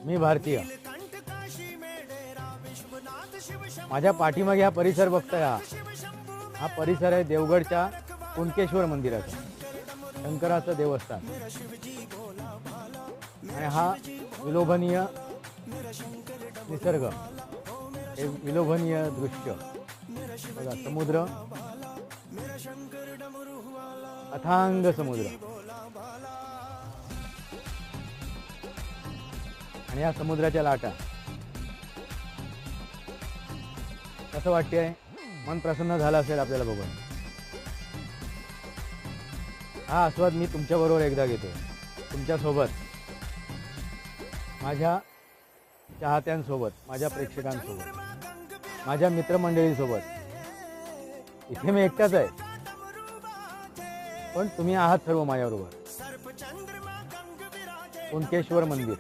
मी भारतीय. माझ्या पाठीमागे हा परिसर बघताय. हा परिसर आहे देवगडच्या कुणकेश्वर मंदिराचा, शंकराचं देवस्थान. आणि हा विलोभनीय निसर्ग, हे विलोभनीय दृश्य बघा. समुद्र, अथांग समुद्र, आणि या समुद्राच्या लाटा. कसं वाटतंय? मन प्रसन्न झालं असेल आपल्याला बघून. हा आस्वाद मी तुमच्याबरोबर एकदा घेतो, तुमच्यासोबत, माझ्या चाहत्यांसोबत, माझ्या प्रेक्षकांसोबत, माझ्या मित्रमंडळीसोबत. इथे मी एकटाच आहे, पण तुम्ही आहात सर्व माझ्याबरोबर. कुणकेश्वर मंदिर.